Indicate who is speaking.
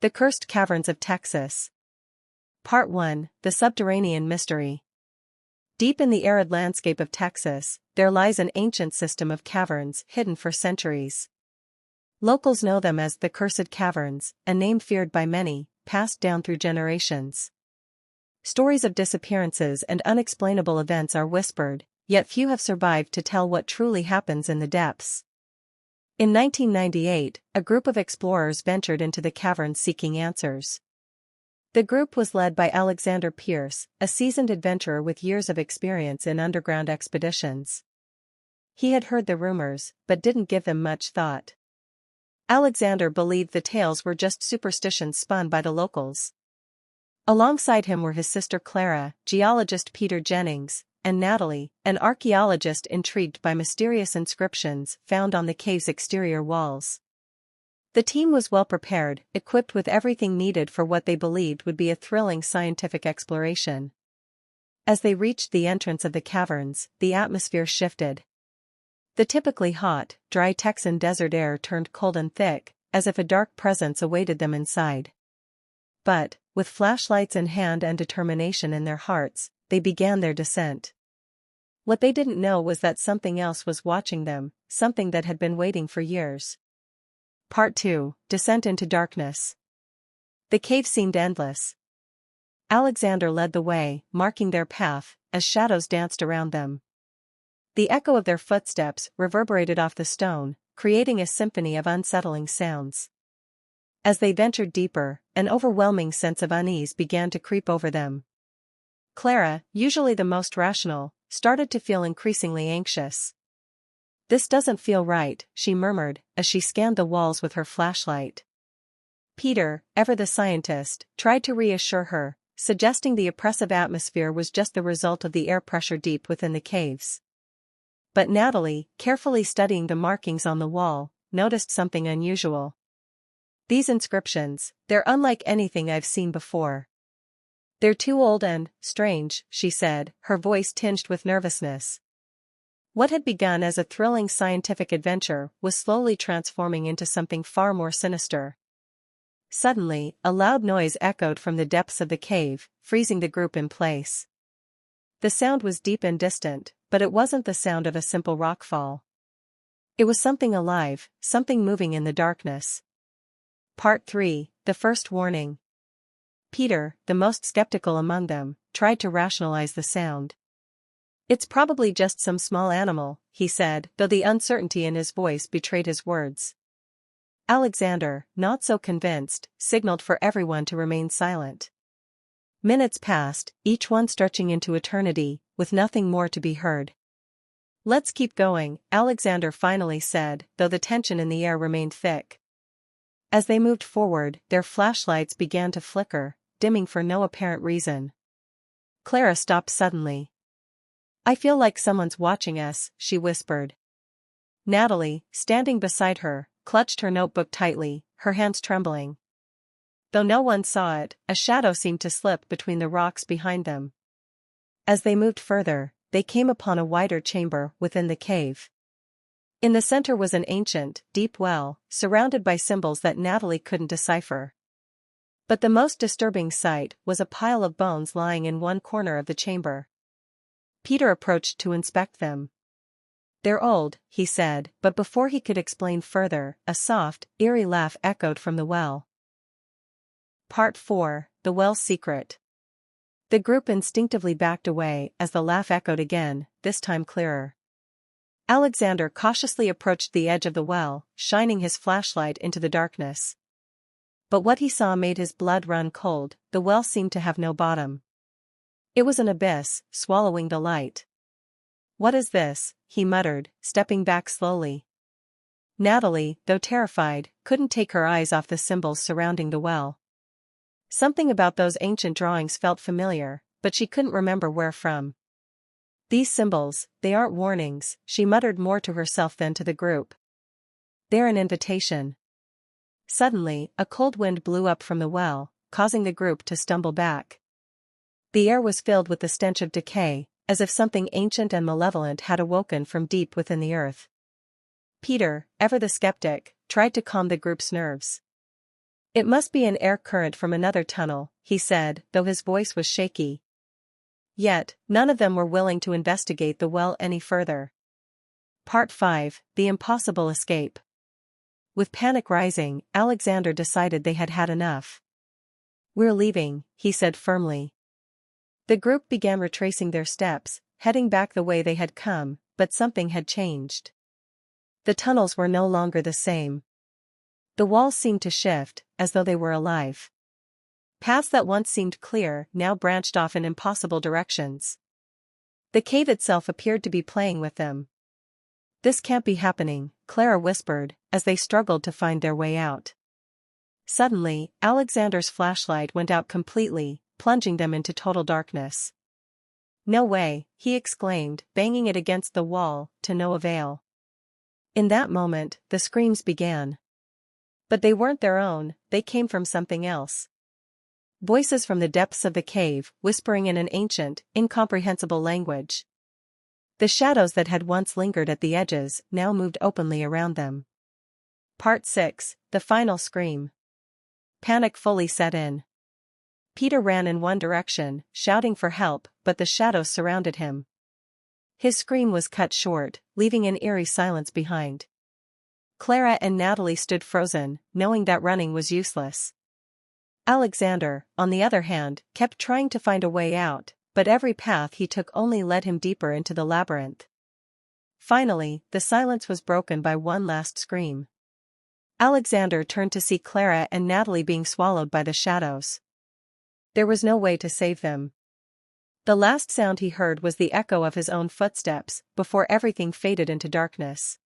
Speaker 1: The Cursed Caverns of Texas. Part 1, The Subterranean Mystery. Deep in the arid landscape of Texas, there lies an ancient system of caverns hidden for centuries. Locals know them as the Cursed Caverns, a name feared by many, passed down through generations. Stories of disappearances and unexplainable events are whispered, yet few have survived to tell what truly happens in the depths. In 1998, a group of explorers ventured into the caverns seeking answers. The group was led by Alexander Pierce, a seasoned adventurer with years of experience in underground expeditions. He had heard the rumors, but didn't give them much thought. Alexander believed the tales were just superstitions spun by the locals. Alongside him were his sister Clara, geologist Peter Jennings, and Natalie, an archaeologist intrigued by mysterious inscriptions found on the cave's exterior walls. The team was well prepared, equipped with everything needed for what they believed would be a thrilling scientific exploration. As they reached the entrance of the caverns, the atmosphere shifted. The typically hot, dry Texan desert air turned cold and thick, as if a dark presence awaited them inside. But, with flashlights in hand and determination in their hearts, they began their descent. What they didn't know was that something else was watching them, something that had been waiting for years. Part 2, Descent into Darkness. The cave seemed endless. Alexander led the way, marking their path, as shadows danced around them. The echo of their footsteps reverberated off the stone, creating a symphony of unsettling sounds. As they ventured deeper, an overwhelming sense of unease began to creep over them. Clara, usually the most rational, started to feel increasingly anxious. "This doesn't feel right," she murmured, as she scanned the walls with her flashlight. Peter, ever the scientist, tried to reassure her, suggesting the oppressive atmosphere was just the result of the air pressure deep within the caves. But Natalie, carefully studying the markings on the wall, noticed something unusual. "These inscriptions, they're unlike anything I've seen before. They're too old and strange," she said, her voice tinged with nervousness. What had begun as a thrilling scientific adventure was slowly transforming into something far more sinister. Suddenly, a loud noise echoed from the depths of the cave, freezing the group in place. The sound was deep and distant, but it wasn't the sound of a simple rockfall. It was something alive, something moving in the darkness. Part 3, The First Warning. Peter, the most skeptical among them, tried to rationalize the sound. "It's probably just some small animal," he said, though the uncertainty in his voice betrayed his words. Alexander, not so convinced, signaled for everyone to remain silent. Minutes passed, each one stretching into eternity, with nothing more to be heard. "Let's keep going," Alexander finally said, though the tension in the air remained thick. As they moved forward, their flashlights began to flicker, dimming for no apparent reason. Clara stopped suddenly. "I feel like someone's watching us," she whispered. Natalie, standing beside her, clutched her notebook tightly, her hands trembling. Though no one saw it, a shadow seemed to slip between the rocks behind them. As they moved further, they came upon a wider chamber within the cave. In the center was an ancient, deep well, surrounded by symbols that Natalie couldn't decipher. But the most disturbing sight was a pile of bones lying in one corner of the chamber. Peter approached to inspect them. "They're old," he said, but before he could explain further, a soft, eerie laugh echoed from the well. Part 4, The Well's Secret. The group instinctively backed away as the laugh echoed again, this time clearer. Alexander cautiously approached the edge of the well, shining his flashlight into the darkness. But what he saw made his blood run cold. The well seemed to have no bottom. It was an abyss, swallowing the light. "What is this?" he muttered, stepping back slowly. Natalie, though terrified, couldn't take her eyes off the symbols surrounding the well. Something about those ancient drawings felt familiar, but she couldn't remember where from. "These symbols, they aren't warnings," she muttered more to herself than to the group. "They're an invitation." Suddenly, a cold wind blew up from the well, causing the group to stumble back. The air was filled with the stench of decay, as if something ancient and malevolent had awoken from deep within the earth. Peter, ever the skeptic, tried to calm the group's nerves. It must be an air current from another tunnel, he said, though his voice was shaky. Yet, none of them were willing to investigate the well any further. Part 5, The Impossible Escape. With panic rising, Alexander decided they had had enough. "We're leaving," he said firmly. The group began retracing their steps, heading back the way they had come, but something had changed. The tunnels were no longer the same. The walls seemed to shift, as though they were alive. Paths that once seemed clear now branched off in impossible directions. The cave itself appeared to be playing with them. "This can't be happening," Clara whispered, as they struggled to find their way out. Suddenly, Alexander's flashlight went out completely, plunging them into total darkness. "No way," he exclaimed, banging it against the wall, to no avail. In that moment, the screams began. But they weren't their own, they came from something else. Voices from the depths of the cave, whispering in an ancient, incomprehensible language. The shadows that had once lingered at the edges now moved openly around them. Part 6, The Final Scream. Panic fully set in. Peter ran in one direction, shouting for help, but the shadows surrounded him. His scream was cut short, leaving an eerie silence behind. Clara and Natalie stood frozen, knowing that running was useless. Alexander, on the other hand, kept trying to find a way out, but every path he took only led him deeper into the labyrinth. Finally, the silence was broken by one last scream. Alexander turned to see Clara and Natalie being swallowed by the shadows. There was no way to save them. The last sound he heard was the echo of his own footsteps, before everything faded into darkness.